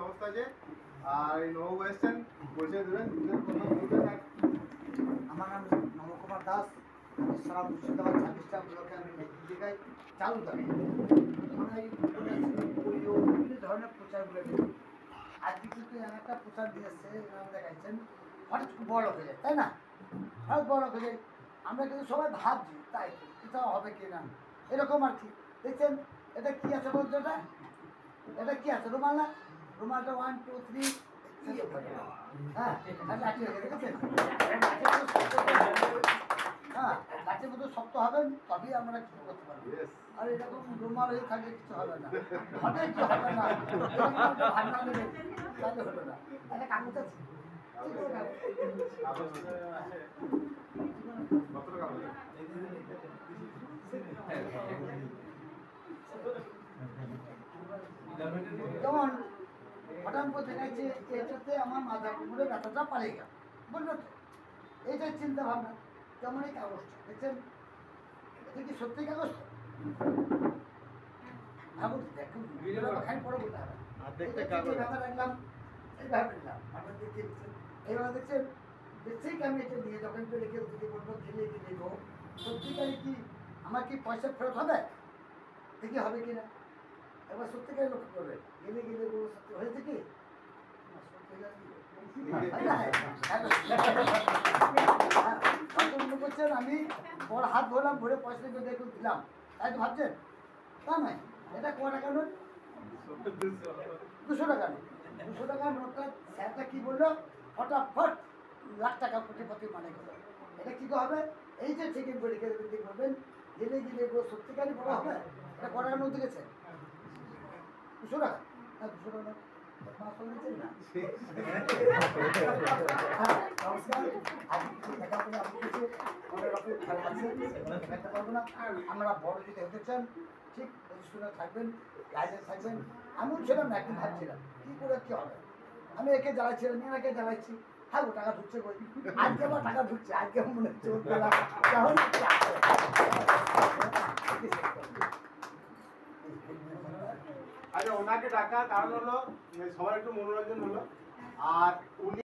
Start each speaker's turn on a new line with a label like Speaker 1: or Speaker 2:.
Speaker 1: ব্যবস্থা আছে। আর এই নবাবু এসছেন, পরিচয় দেবেন।
Speaker 2: আমার নাম নমকুমার দাস। আমি সারা মুর্শিদাবাদ 26টা ব্লকে আমি জায়গায় চালু থাকি। আমরা এই পোলিও বিভিন্ন ধরনের প্রচারগুলো দিই। আজকে কিন্তু একটা প্রচার দিয়েছে, এনারা দেখাচ্ছেন হঠাৎ বড় হয়ে যায়, তাই না? হঠাৎ বড় হয়ে যায়, আমরা কিন্তু সবাই ভাবছি তাই এটা হবে কি না এরকম আর কি। দেখছেন এটা কি আছে বলতো, এটা কি আছে রুমাল না? রুমালটা 1 2 3 হ্যাঁ লাঠি হয়ে গেছে, দেখেছেন? হ্যাঁ লাঠির মতো শক্ত হবেন তবেই আমরা কিছু করতে পারবো। আর এরকম রুমাল হয়ে থাকলে কিছু হবে না, হবে কি হবে না ভাবনা নেবে তাহলে হলো না। একটা কাগজ আছে যেমন হঠাৎ করে দেখাচ্ছে এটাতে আমার মাথা কুমড়ে ব্যথাটা পালিয়ে গেল, বুঝলো তো? এইটাই চিন্তা ভাবনা। যেমন এই কাগজটা দেখছেন, এটা কি সত্যি কাগজ? ভাবুন, দেখুন খানি পরে বলতে হবে। এইভাবে রাখলাম, এইভাবে নিলাম, আপনার দেখে দিচ্ছেন, এইভাবে দেখছেন। ঠিক আমি এটা নিয়ে যখন তো রেখে দিতে বলবো খেলে দেখবো সত্যিকারে কি আমার কি পয়সা ফেরত হবে, দেখি হবে কি না। এবার সত্যিকারে লক্ষ্য করবে, গেলে গেলে সত্যি হয়েছে কি করছেন। আমি বড় হাত ধরলাম, ভরে পয়সা দেখুন দিলাম, তাই তো ভাবছেন? তা নয়, এটা ক টাকা নোট? 200 টাকা নোট। 200 টাকার নোটটা স্যারটা কি বললো, ফটাফট লাখ টাকা কোটিপতি মানে গেল। এটা কি হবে? এই যে চেকিং পরীক্ষা করবেন, গেলে গেলে সত্যিকারই বড় হবে। এটা ক টাকা নোট দেখেছেন? 200 টাকা না, 200 টাকা নোট আমরা বড় যদি হতে চান ঠিক স্টুডেন্ট থাকবেন, গাইডেন্স থাকবেন। এমন ছিলাম না, একদিন ভাবছিলাম কি করে কি হবে। আমি একে জ্বালাচ্ছিলাম, এনাকে জ্বালাচ্ছি, হ্যাঁ ও টাকা ঢুকছে কই, আজকে আবার টাকা ঢুকছে, আজকে মনে হচ্ছে
Speaker 1: আচ্ছা, ওনাকে ডাকার কারণ হলো সবার একটু মনোরঞ্জন হলো। আর উনি